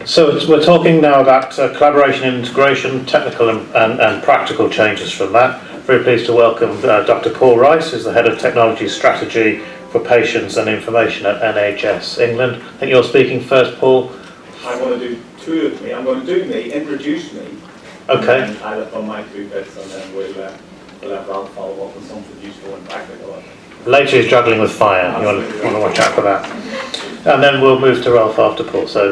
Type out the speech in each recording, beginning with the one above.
So we're talking now about collaboration and integration, technical and practical changes from that. Very pleased to welcome Dr. Paul Rice, who's the Head of Technology Strategy for Patients and Information at NHS England. I think you're speaking first, Paul. I want to do two of me. I'm going to do me, introduce me. Okay. And I'll have on my 2 bits, and then we'll have Ralph follow up with something useful and practical. Later he's juggling with fire. You want to watch out for that. And then we'll move to Ralph after Paul. So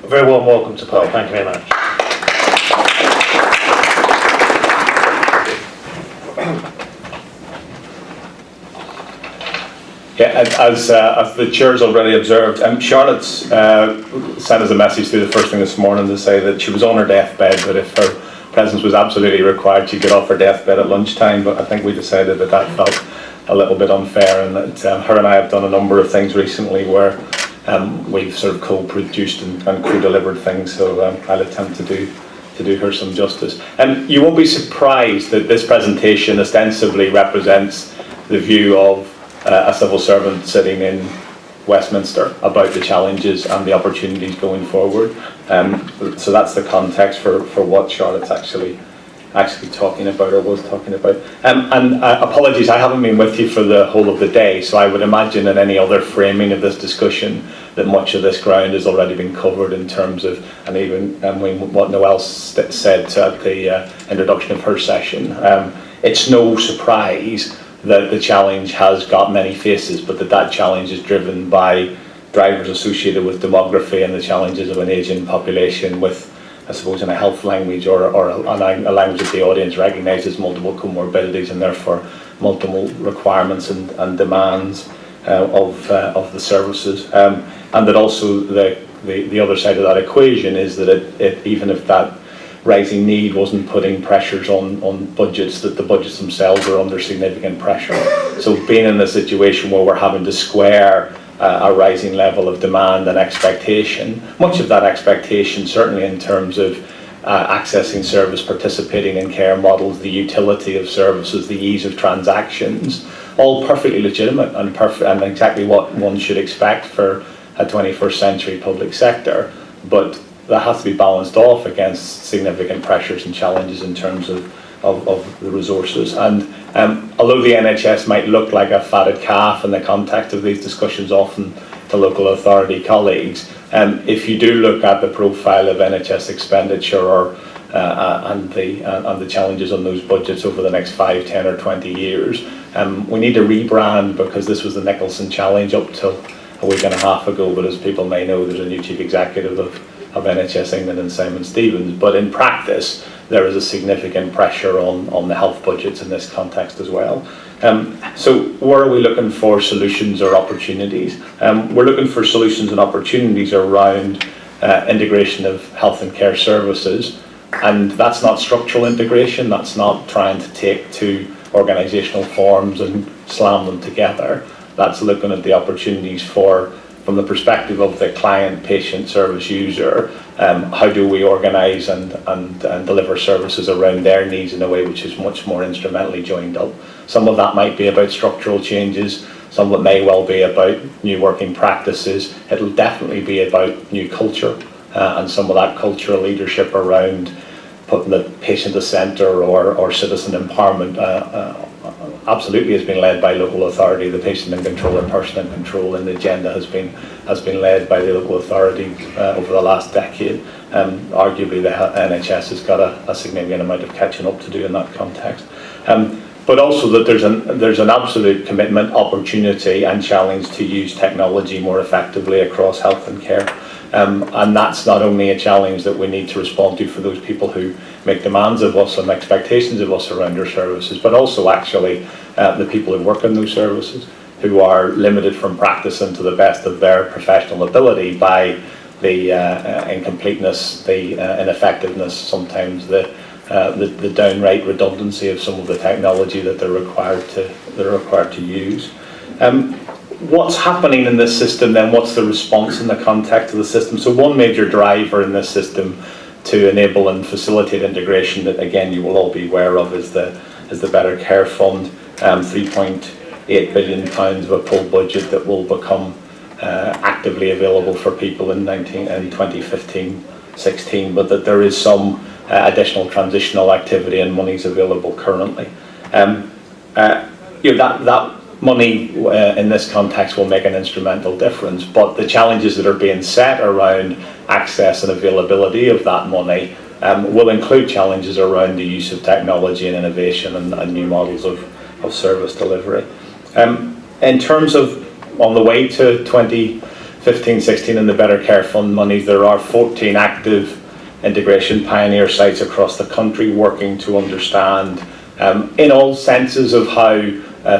a very warm welcome to Paul. Thank you very much. Yeah, as the chair's already observed, Charlotte's sent us a message through the first thing this morning to say that she was on her deathbed, but if her presence was absolutely required, she'd get off her deathbed at lunchtime. But I think we decided that that felt a little bit unfair, and that her and I have done a number of things recently where we've sort of co-produced and co-delivered things. So I'll attempt to do her some justice. And you won't be surprised that this presentation ostensibly represents the view of a civil servant sitting in Westminster about the challenges and the opportunities going forward. So that's the context for what Charlotte's actually talking about, or was talking about. And apologies, I haven't been with you for the whole of the day, so I would imagine in any other framing of this discussion that much of this ground has already been covered in terms of, and even what Noelle said at the introduction of her session. It's no surprise that the challenge has got many faces, but that challenge is driven by drivers associated with demography and the challenges of an ageing population with, I suppose, in a health language or a language that the audience recognises, multiple comorbidities and therefore multiple requirements and demands of the services. And that also the other side of that equation is that it even if that rising need wasn't putting pressures on budgets, that the budgets themselves are under significant pressure. So being in a situation where we're having to square a rising level of demand and expectation, much of that expectation, certainly in terms of accessing service, participating in care models, the utility of services, the ease of transactions, all perfectly legitimate and exactly what one should expect for a 21st century public sector, but that has to be balanced off against significant pressures and challenges in terms of the resources. And although the NHS might look like a fatted calf in the context of these discussions often to local authority colleagues, if you do look at the profile of NHS expenditure and the challenges on those budgets over the next 5, 10 or 20 years, we need to rebrand, because this was the Nicholson challenge up till a week and a half ago, but as people may know, there's a new chief executive of NHS England and Simon Stevens, but in practice there is a significant pressure on the health budgets in this context as well. So where are we looking for solutions or opportunities? We're looking for solutions and opportunities around integration of health and care services, and that's not structural integration, that's not trying to take two organisational forms and slam them together. That's looking at the opportunities from the perspective of the client, patient, service user, how do we organise and deliver services around their needs in a way which is much more instrumentally joined up. Some of that might be about structural changes, some of it may well be about new working practices. It'll definitely be about new culture, and some of that cultural leadership around putting the patient at the centre or citizen empowerment absolutely has been led by local authority. The patient in control and person in control, and the agenda has been led by the local authority over the last decade. Arguably the NHS has got a significant amount of catching up to do in that context. But also that there's an absolute commitment, opportunity and challenge to use technology more effectively across health and care. And that's not only a challenge that we need to respond to for those people who make demands of us and expectations of us around our services, but also actually the people who work in those services, who are limited from practicing to the best of their professional ability by the incompleteness, the ineffectiveness, sometimes the downright redundancy of some of the technology that they're required to use. What's happening in this system then? What's the response in the context of the system? So one major driver in this system to enable and facilitate integration that again you will all be aware of is the Better Care Fund, £3.8 billion of a full budget that will become actively available for people in 2015-16, but that there is some additional transitional activity and monies available currently. That money in this context will make an instrumental difference, but the challenges that are being set around access and availability of that money will include challenges around the use of technology and innovation and new models of service delivery. In terms of on the way to 2015-16 and the Better Care Fund monies, there are 14 active integration pioneer sites across the country working to understand in all senses of how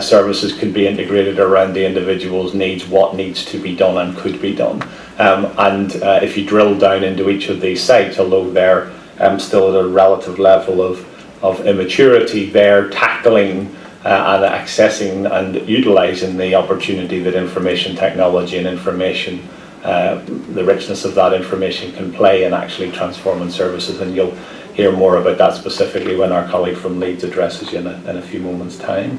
services can be integrated around the individual's needs, what needs to be done and could be done. If you drill down into each of these sites, although they're still at a relative level of immaturity, they're tackling and accessing and utilising the opportunity that information technology and information, the richness of that information can play in actually transforming services, and you'll hear more about that specifically when our colleague from Leeds addresses you in a few moments' time.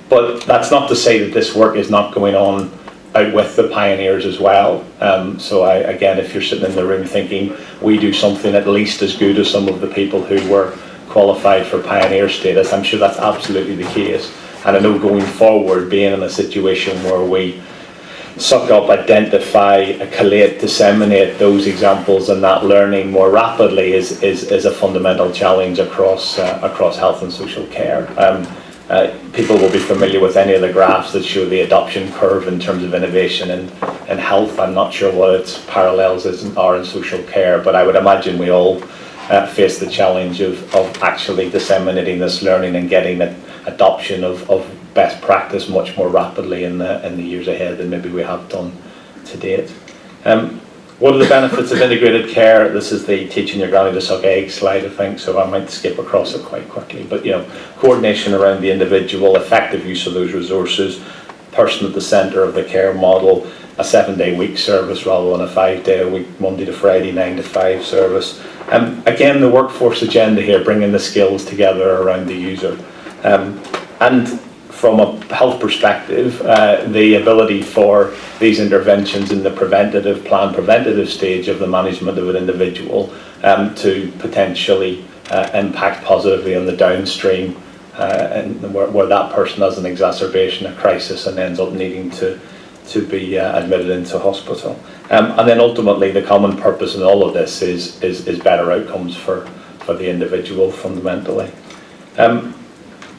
But that's not to say that this work is not going on out with the pioneers as well. Again, if you're sitting in the room thinking we do something at least as good as some of the people who were qualified for pioneer status, I'm sure that's absolutely the case. And I know going forward, being in a situation where we suck up, identify, collate, disseminate those examples and that learning more rapidly is a fundamental challenge across health and social care. People will be familiar with any of the graphs that show the adoption curve in terms of innovation in health. I'm not sure what its parallels are in social care, but I would imagine we all face the challenge of actually disseminating this learning and getting adoption of best practice much more rapidly in the years ahead than maybe we have done to date. What are the benefits of integrated care? This is the teaching your granny to suck eggs slide, I think, so I might skip across it quite quickly. But coordination around the individual, effective use of those resources, person at the centre of the care model, a 7-day week service rather than a 5-day a week, Monday to Friday, 9 to 5 service. Again, the workforce agenda here, bringing the skills together around the user. And from a health perspective, the ability for these interventions in the preventative stage of the management of an individual to potentially impact positively on the downstream, and where that person has an exacerbation, a crisis, and ends up needing to be admitted into hospital. And then ultimately the common purpose in all of this is better outcomes for the individual fundamentally.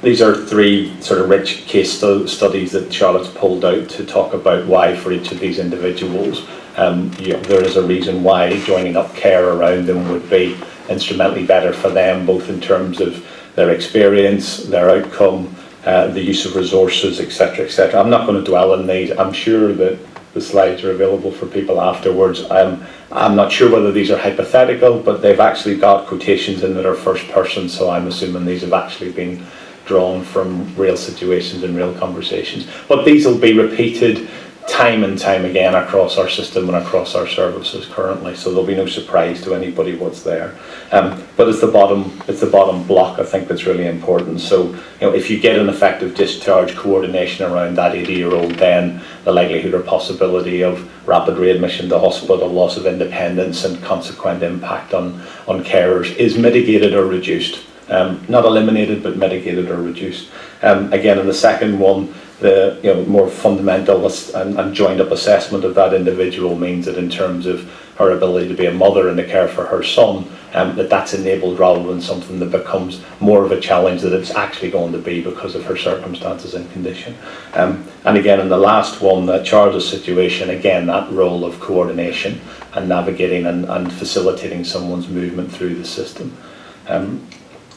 These are 3 sort of rich case studies that Charlotte's pulled out to talk about why for each of these individuals there is a reason why joining up care around them would be instrumentally better for them, both in terms of their experience, their outcome, the use of resources, etc., etc. I'm not going to dwell on these. I'm sure that the slides are available for people afterwards. I'm not sure whether these are hypothetical, but they've actually got quotations in that are first person, so I'm assuming these have actually been drawn from real situations and real conversations. But these will be repeated time and time again across our system and across our services currently, so there'll be no surprise to anybody what's there. But it's the bottom block, I think, that's really important. So if you get an effective discharge coordination around that 80-year-old, then the likelihood or possibility of rapid readmission to hospital, loss of independence and consequent impact on carers is mitigated or reduced. Not eliminated, but mitigated or reduced. Again, in the second one, the more fundamental and joined up assessment of that individual means that in terms of her ability to be a mother in the care for her son, that's enabled rather than something that becomes more of a challenge that it's actually going to be because of her circumstances and condition. And again, in the last one, Charles' situation, again, that role of coordination and navigating and facilitating someone's movement through the system.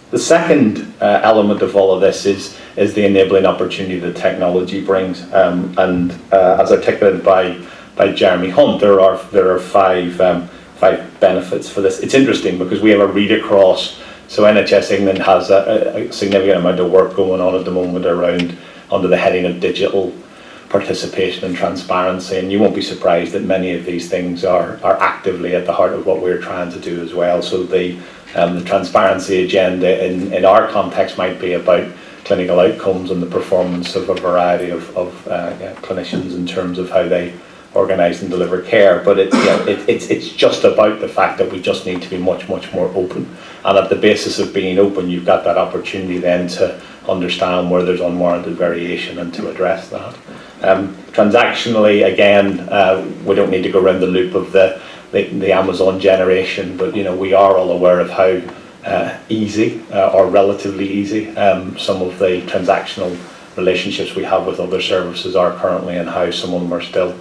The second element of all of this is the enabling opportunity that technology brings, and as articulated by Jeremy Hunt, there are 5 benefits for this. It's interesting because we have a read across. So NHS England has a significant amount of work going on at the moment around under the heading of digital participation and transparency, and you won't be surprised that many of these things are actively at the heart of what we're trying to do as well. So the transparency agenda in our context might be about clinical outcomes and the performance of a variety of clinicians in terms of how they organise and deliver care. But it's just about the fact that we just need to be much more open. And at the basis of being open, you've got that opportunity then to understand where there's unwarranted variation and to address that. Transactionally, again, we don't need to go around the loop of the Amazon generation, but we are all aware of how easy or relatively easy some of the transactional relationships we have with other services are currently, and how some of them are still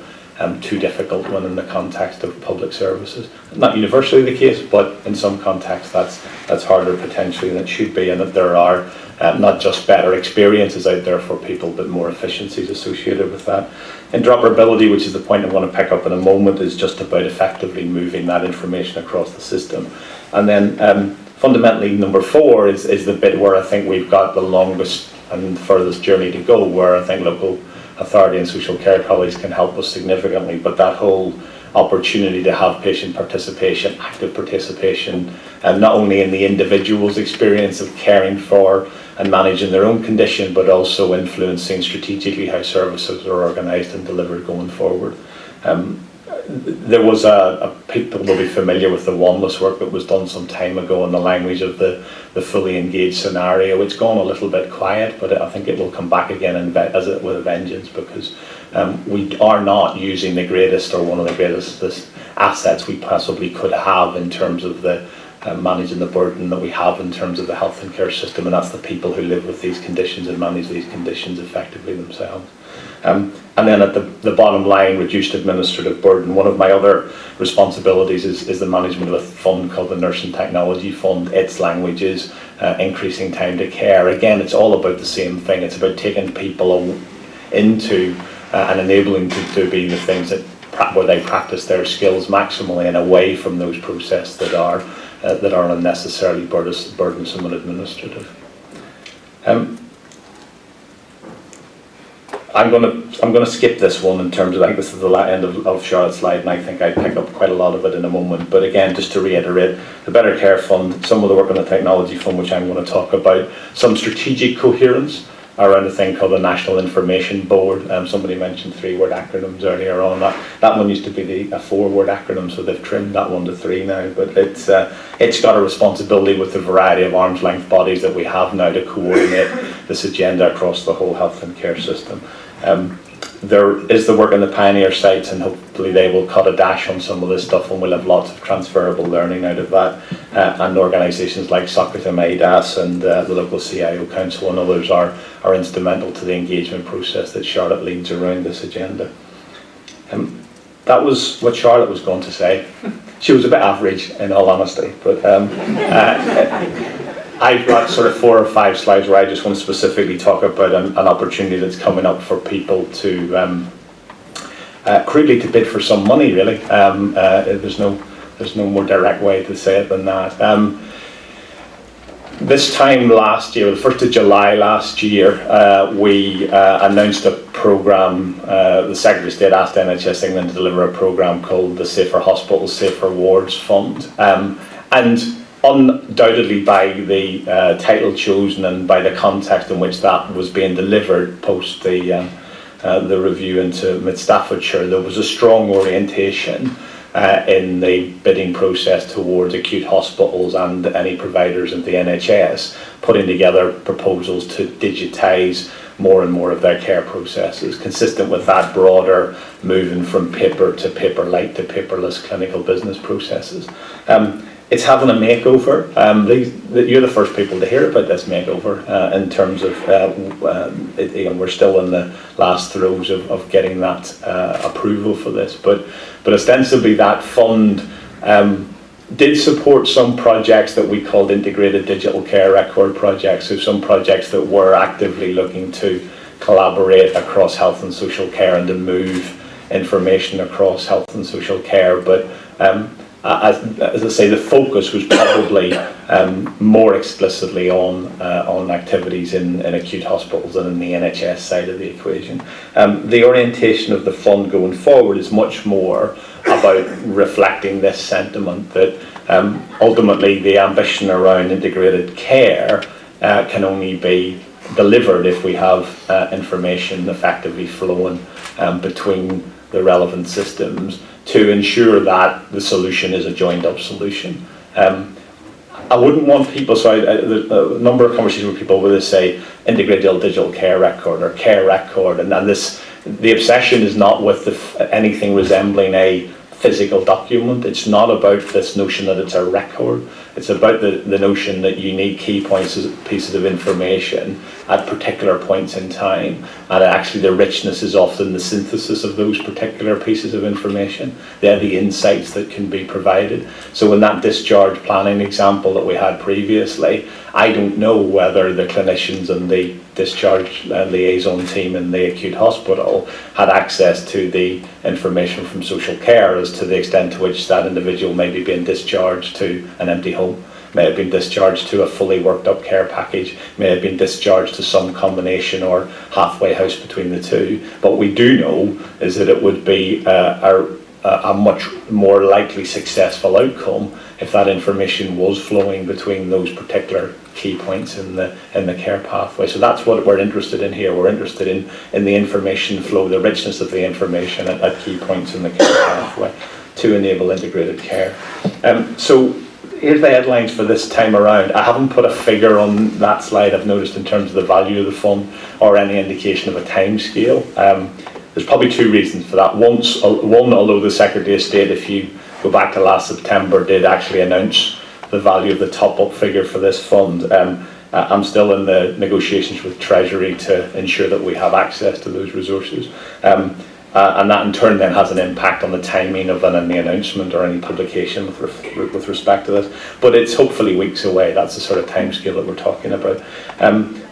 too difficult when in the context of public services. Not universally the case, but in some contexts that's harder potentially than it should be, and that there are not just better experiences out there for people, but more efficiencies associated with that. Interoperability, which is the point I'm going to pick up in a moment, is just about effectively moving that information across the system. And then fundamentally, number 4 is the bit where I think we've got the longest and furthest journey to go, where I think local authority and social care colleagues can help us significantly. But that whole opportunity to have patient participation, active participation, and not only in the individual's experience of caring for and managing their own condition, but also influencing strategically how services are organised and delivered going forward. There was people will be familiar with the Wanless work that was done some time ago in the language of the fully engaged scenario. It's gone a little bit quiet, but I think it will come back again with a vengeance, because we are not using the greatest or one of the greatest assets we possibly could have in terms of the managing the burden that we have in terms of the health and care system, and that's the people who live with these conditions and manage these conditions effectively themselves. And then at the bottom line, reduced administrative burden. One of my other responsibilities is the management of a fund called the Nursing Technology Fund. Its language is increasing time to care. Again, it's all about the same thing. It's about taking people into and enabling to be the things where they practice their skills maximally and away from those processes that are unnecessarily burdensome and administrative. I'm going to skip this one in terms of, I think this is the end of Charlotte's slide, and I think I pick up quite a lot of it in a moment. But again, just to reiterate, the Better Care Fund, some of the work on the Technology Fund, which I'm going to talk about, some strategic coherence around a thing called the National Information Board. Somebody mentioned 3-word acronyms earlier on. That one used to be a 4-word acronym, so they've trimmed that one to 3 now. But it's got a responsibility with the variety of arm's length bodies that we have now to coordinate this agenda across the whole health and care system. There is the work on the pioneer sites, and hopefully they will cut a dash on some of this stuff, and we'll have lots of transferable learning out of that. And organisations like Socitm, ADAS, and the local CIO Council and others are instrumental to the engagement process that Charlotte leads around this agenda. That was what Charlotte was going to say. She was a bit average, in all honesty, but I've got sort of 4 or 5 slides where I just want to specifically talk about an opportunity that's coming up for people to crudely to bid for some money, really. There's no more direct way to say it than that. This time last year, the 1st of July last year, we announced a programme. The Secretary of State asked NHS England to deliver a programme called the Safer Hospitals, Safer Wards Fund. And undoubtedly, by the title chosen and by the context in which that was being delivered post the review into Mid Staffordshire, there was a strong orientation in the bidding process towards acute hospitals and any providers of the NHS putting together proposals to digitise more and more of their care processes, consistent with that broader moving from paper to paper-light to paperless clinical business processes. It's having a makeover. You're the first people to hear about this makeover in terms of, we're still in the last throes of getting that approval for this. But ostensibly that fund did support some projects that we called integrated digital care record projects. So some projects that were actively looking to collaborate across health and social care and to move information across health and social care. But as I say, the focus was probably more explicitly on activities in acute hospitals than in the NHS side of the equation. The orientation of the fund going forward is much more about reflecting this sentiment that ultimately the ambition around integrated care can only be delivered if we have information effectively flowing between the relevant systems to ensure that the solution is a joined up solution. I wouldn't want people, there's a number of conversations with people where they say integrated digital care record or care record, and the obsession is not with anything resembling a physical document. It's not about this notion that it's a record. It's about the notion that you need key pieces of information at particular points in time, and actually the richness is often the synthesis of those particular pieces of information. They're the insights that can be provided. So in that discharge planning example that we had previously, I don't know whether the clinicians and the discharge liaison team in the acute hospital had access to the information from social care as to the extent to which that individual may be being discharged to an empty home, may have been discharged to a fully worked up care package, may have been discharged to some combination or halfway house between the two. What we do know is that it would be a much more likely successful outcome if that information was flowing between those particular key points in the care pathway. So that's what we're interested in here. We're interested in the information flow, the richness of the information at key points in the care pathway to enable integrated care. So here's the headlines for this time around. I haven't put a figure on that slide, I've noticed, in terms of the value of the fund or any indication of a time scale. There's probably two reasons for that. One, although the Secretary of State, if you go back to last September, did actually announce the value of the top-up figure for this fund, I'm still in the negotiations with Treasury to ensure that we have access to those resources. And that in turn then has an impact on the timing of any announcement or any publication with respect to this. But it's hopefully weeks away. That's the sort of timescale that we're talking about.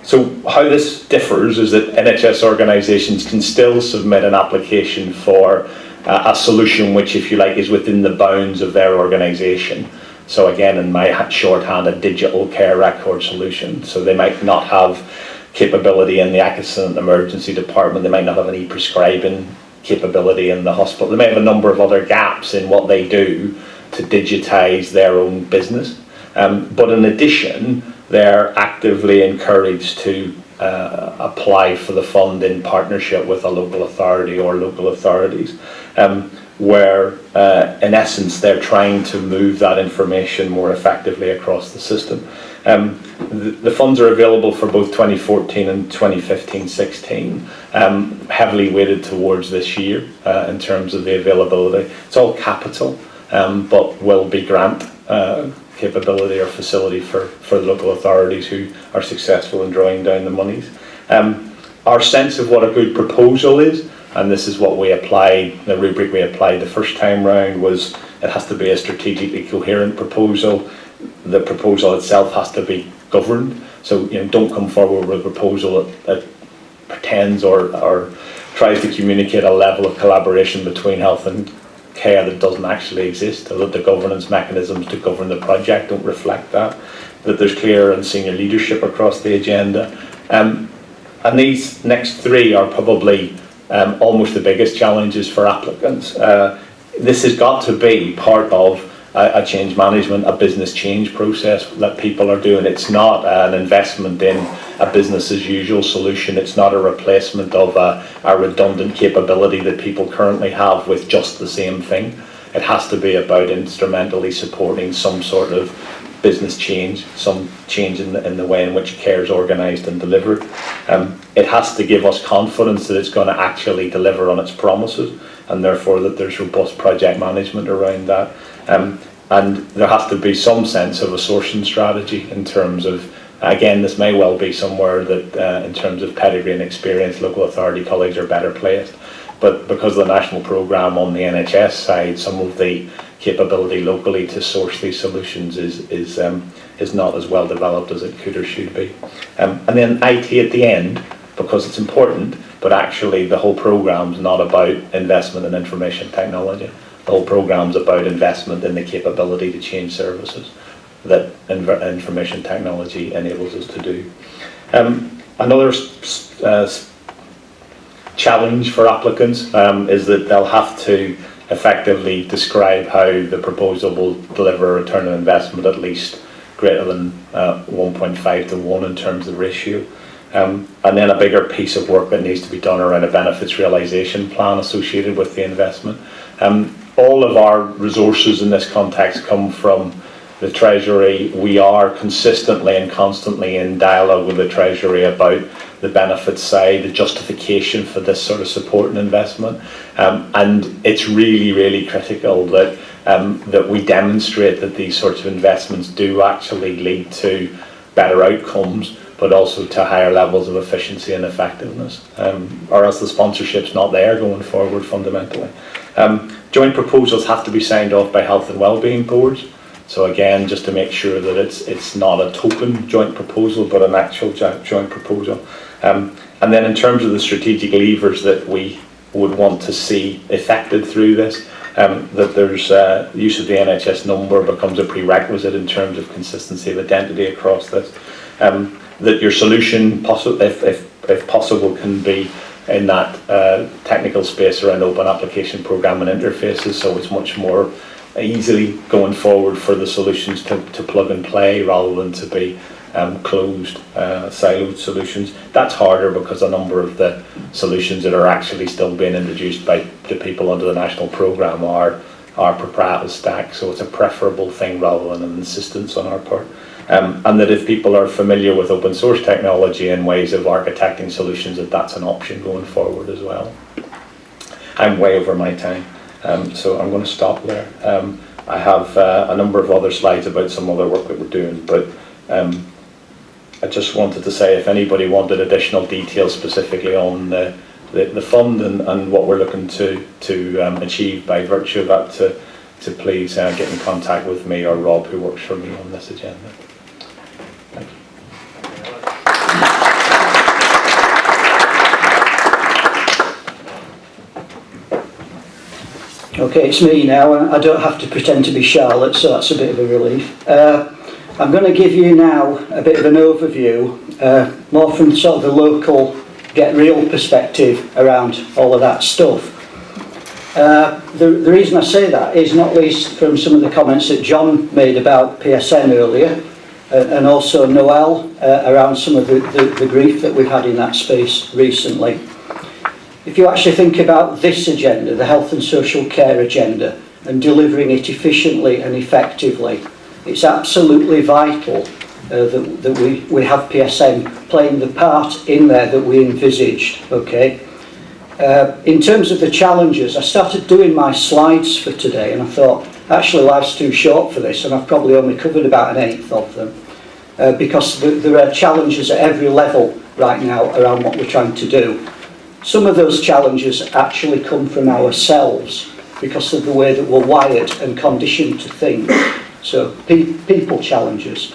So how this differs is that NHS organisations can still submit an application for a solution which, if you like, is within the bounds of their organisation. So again, in my shorthand, a digital care record solution. So they might not have capability in the accident emergency department. They might not have an e-prescribing capability in the hospital. They may have a number of other gaps in what they do to digitise their own business. But in addition, they're actively encouraged to apply for the fund in partnership with a local authority or local authorities, where in essence they're trying to move that information more effectively across the system. The funds are available for both 2014 and 2015-16, heavily weighted towards this year in terms of the availability. It's all capital, but will be grant capability or facility for the local authorities who are successful in drawing down the monies. Our sense of what a good proposal is, and this is what we applied, the rubric we applied the first time round, was it has to be a strategically coherent proposal. The proposal itself has to be governed. So don't come forward with a proposal that pretends or tries to communicate a level of collaboration between health and care that doesn't actually exist, or that the governance mechanisms to govern the project don't reflect that there's clear and senior leadership across the agenda. And these next three are probably almost the biggest challenges for applicants. This has got to be part of a change management, a business change process that people are doing. It's not an investment in a business as usual solution. It's not a replacement of a redundant capability that people currently have with just the same thing. It has to be about instrumentally supporting some sort of business change, some change in the way in which care is organised and delivered. It has to give us confidence that it's going to actually deliver on its promises, and therefore that there's robust project management around that. And there has to be some sense of a sourcing strategy in terms of, again, this may well be somewhere that in terms of pedigree and experience, local authority colleagues are better placed. But because of the national programme on the NHS side, some of the capability locally to source these solutions is not as well developed as it could or should be. And then IT at the end, because it's important, but actually the whole programme's not about investment in information technology. The whole programme's about investment in the capability to change services that information technology enables us to do. Another challenge for applicants is that they'll have to effectively describe how the proposal will deliver a return on investment at least greater than 1.5 to 1 in terms of ratio. And then a bigger piece of work that needs to be done around a benefits realisation plan associated with the investment. All of our resources in this context come from the Treasury. We are consistently and constantly in dialogue with the Treasury about the benefits side, the justification for this sort of support and investment. And it's really, really critical that that we demonstrate that these sorts of investments do actually lead to better outcomes, but also to higher levels of efficiency and effectiveness, or else the sponsorship's not there going forward fundamentally. Joint proposals have to be signed off by health and wellbeing boards. So again, just to make sure that it's not a token joint proposal, but an actual joint proposal. And then in terms of the strategic levers that we would want to see effected through this, that there's use of the NHS number becomes a prerequisite in terms of consistency of identity across this. That your solution, if possible, can be in that technical space around open application programming interfaces, so it's much more easily going forward for the solutions to plug and play rather than to be closed, siloed solutions. That's harder because a number of the solutions that are actually still being introduced by the people under the national programme are proprietary stack, so it's a preferable thing rather than an insistence on our part. And that if people are familiar with open source technology and ways of architecting solutions, that's an option going forward as well. I'm way over my time, so I'm going to stop there. I have a number of other slides about some other work that we're doing, but I just wanted to say if anybody wanted additional details specifically on the fund and what we're looking to achieve by virtue of that, to please get in contact with me or Rob, who works for me on this agenda. Thank you. Okay, it's me now. I don't have to pretend to be Charlotte, so that's a bit of a relief. I'm going to give you now a bit of an overview, more from sort of the local, get real perspective around all of that stuff. The reason I say that is not least from some of the comments that John made about PSN earlier, and also Noel around some of the grief that we've had in that space recently. If you actually think about this agenda, the health and social care agenda, and delivering it efficiently and effectively, it's absolutely vital that we have PSN playing the part in there that we envisaged. Okay. In terms of the challenges, I started doing my slides for today and I thought, actually life's too short for this, and I've probably only covered about 1/8 of them, because there are challenges at every level right now around what we're trying to do. Some of those challenges actually come from ourselves because of the way that we're wired and conditioned to think. So people challenges.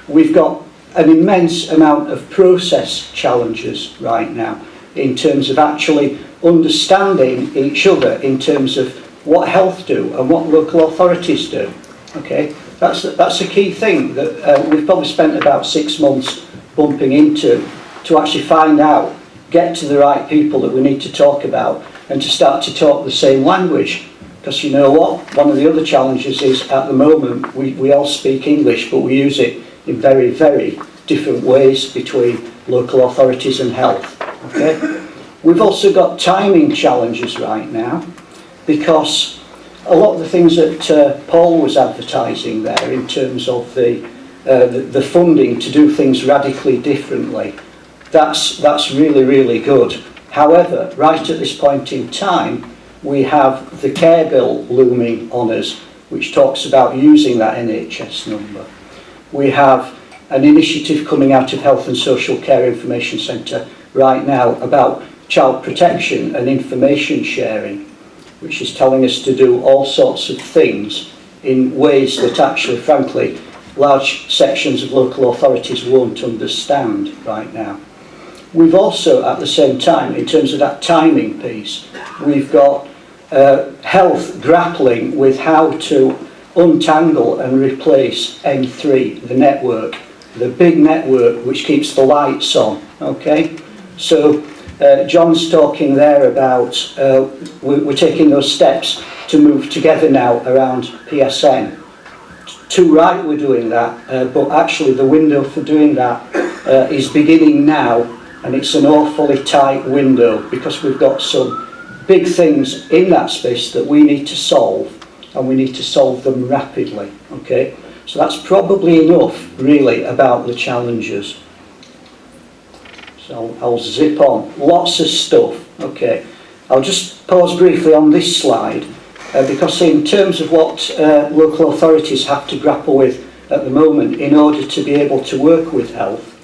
We've got an immense amount of process challenges right now in terms of actually understanding each other in terms of what health do and what local authorities do. Okay, that's a key thing that we've probably spent about 6 months bumping into to actually find out, get to the right people that we need to talk about and to start to talk the same language. Because you know what, one of the other challenges is at the moment we all speak English, but we use it in very, very different ways between local authorities and health. Okay? We've also got timing challenges right now, because a lot of the things that Paul was advertising there in terms of the funding to do things radically differently, that's really, really good. However, right at this point in time, we have the care bill looming on us, which talks about using that NHS number. We have an initiative coming out of Health and Social Care Information Centre right now about child protection and information sharing, which is telling us to do all sorts of things in ways that actually, frankly, large sections of local authorities won't understand right now. We've also, at the same time, in terms of that timing piece, we've got health grappling with how to untangle and replace M3, the network, the big network which keeps the lights on. Okay, so John's talking there about we're taking those steps to move together now around PSN too right we're doing that, but actually the window for doing that is beginning now, and it's an awfully tight window because we've got some big things in that space that we need to solve, and we need to solve them rapidly. Okay, so that's probably enough really about the challenges. So I'll zip on. Lots of stuff. Okay, I'll just pause briefly on this slide because in terms of what local authorities have to grapple with at the moment in order to be able to work with health,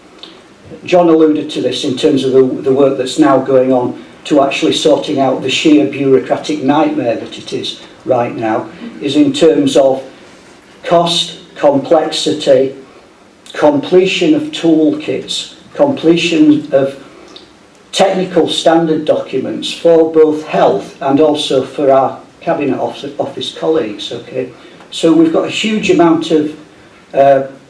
John alluded to this in terms of the work that's now going on to actually sorting out the sheer bureaucratic nightmare that it is right now, is in terms of cost, complexity, completion of toolkits, completion of technical standard documents for both health and also for our Cabinet Office colleagues. Okay, so we've got a huge amount of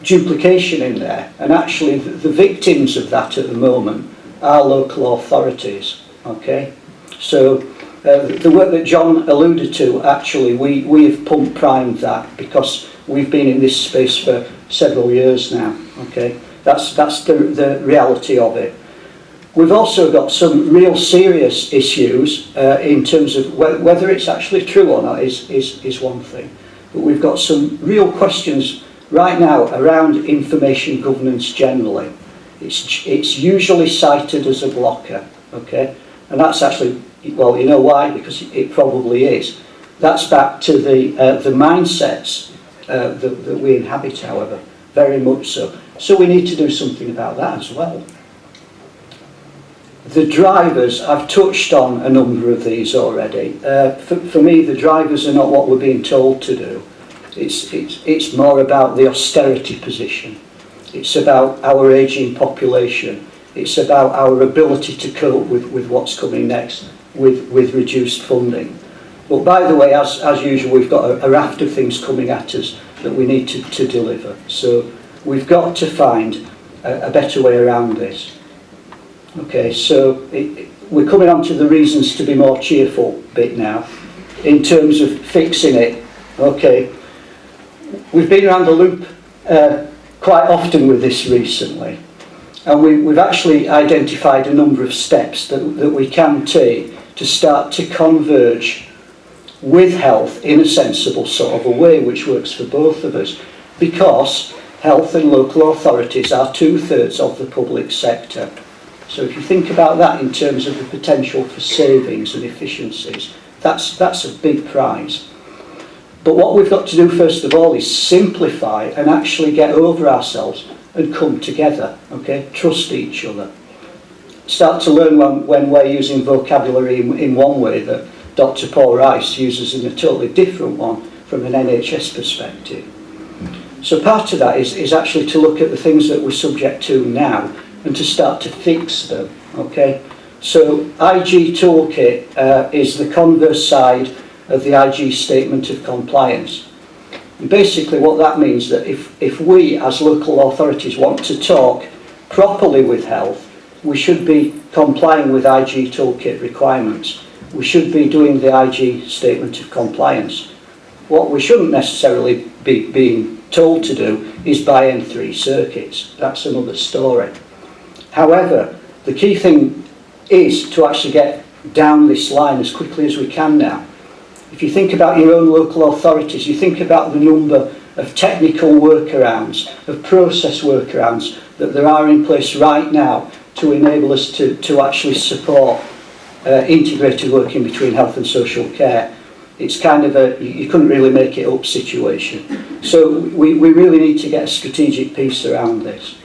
duplication in there, and actually the victims of that at the moment are local authorities. Okay, so the work that John alluded to, actually we have pump primed that because we've been in this space for several years now. Okay, that's the reality of it. We've also got some real serious issues in terms of whether it's actually true or not is one thing, but we've got some real questions right now around information governance generally. It's usually cited as a blocker. Okay, and that's actually, well, you know why? Because it probably is. That's back to the mindsets that we inhabit, however, very much so. So we need to do something about that as well. The drivers, I've touched on a number of these already. For me, the drivers are not what we're being told to do. It's more about the austerity position. It's about our ageing population. It's about our ability to cope with what's coming next with reduced funding. But by the way, as usual, we've got a raft of things coming at us that we need to deliver. So we've got to find a better way around this. Okay, so we're coming on to the reasons to be more cheerful bit now, in terms of fixing it. Okay, we've been around the loop quite often with this recently, and we've actually identified a number of steps that we can take to start to converge with health in a sensible sort of a way which works for both of us, because health and local authorities are 2/3 of the public sector. So if you think about that in terms of the potential for savings and efficiencies, that's a big prize. But what we've got to do first of all is simplify and actually get over ourselves and come together. Okay, trust each other. Start to learn when we're using vocabulary in one way that Dr. Paul Rice uses in a totally different one from an NHS perspective. So part of that is actually to look at the things that we're subject to now and to start to fix them. Okay, so IG Toolkit is the converse side of the IG Statement of Compliance. And basically what that means that if we as local authorities want to talk properly with health, we should be complying with IG Toolkit requirements. We should be doing the IG Statement of Compliance. What we shouldn't necessarily be being told to do is buy M3 circuits. That's another story. However, the key thing is to actually get down this line as quickly as we can now. If you think about your own local authorities, you think about the number of technical workarounds, of process workarounds that there are in place right now to enable us to actually support integrated working between health and social care. It's kind of you couldn't really make it up situation. So we really need to get a strategic piece around this.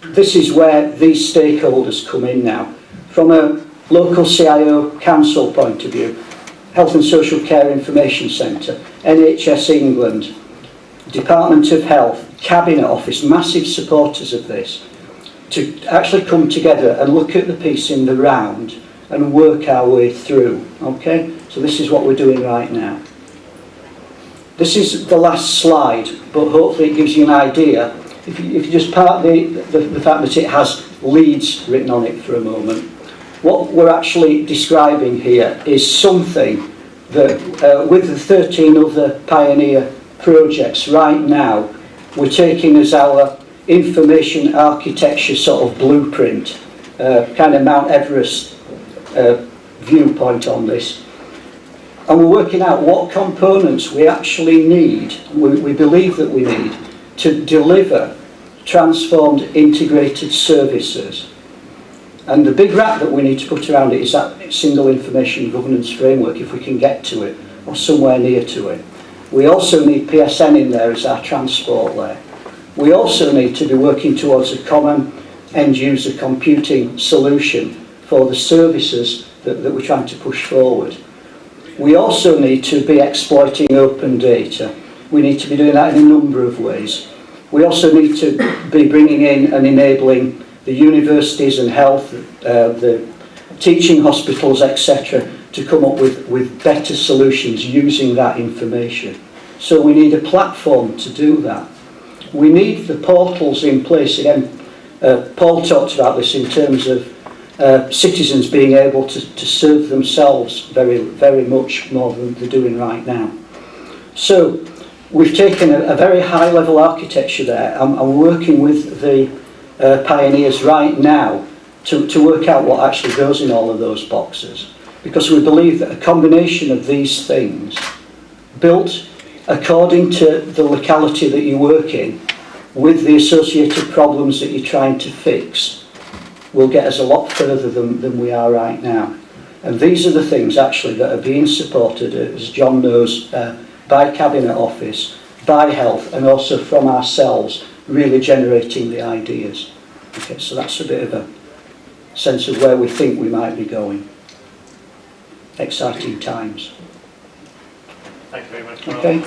This is where these stakeholders come in now. From a local CIO council point of view, Health and Social Care Information Centre, NHS England, Department of Health, Cabinet Office, massive supporters of this, to actually come together and look at the piece in the round and work our way through. Okay, so this is what we're doing right now. This is the last slide, but hopefully it gives you an idea. If you just park the fact that it has Leeds written on it for a moment, what we're actually describing here is something that with the 13 other pioneer projects right now we're taking as our information architecture sort of blueprint, kind of Mount Everest viewpoint on this. And we're working out what components we actually need, we believe that we need, to deliver transformed integrated services. And the big wrap that we need to put around it is that single information governance framework, if we can get to it, or somewhere near to it. We also need PSN in there as our transport layer. We also need to be working towards a common end-user computing solution for the services that we're trying to push forward. We also need to be exploiting open data. We need to be doing that in a number of ways. We also need to be bringing in and enabling the universities and health, the teaching hospitals, etc., to come up with better solutions using that information. So we need a platform to do that. We need the portals in place. Again, Paul talked about this in terms of citizens being able to serve themselves very, very much more than they're doing right now. So we've taken a very high level architecture there, and we're working with the pioneers right now to work out what actually goes in all of those boxes, because we believe that a combination of these things, built according to the locality that you work in, with the associated problems that you're trying to fix, will get us a lot further than we are right now. And these are the things actually that are being supported, as John knows, by Cabinet Office, by Health, and also from ourselves, really generating the ideas. Okay, so that's a bit of a sense of where we think we might be going. Exciting times. Thank you very much. Okay.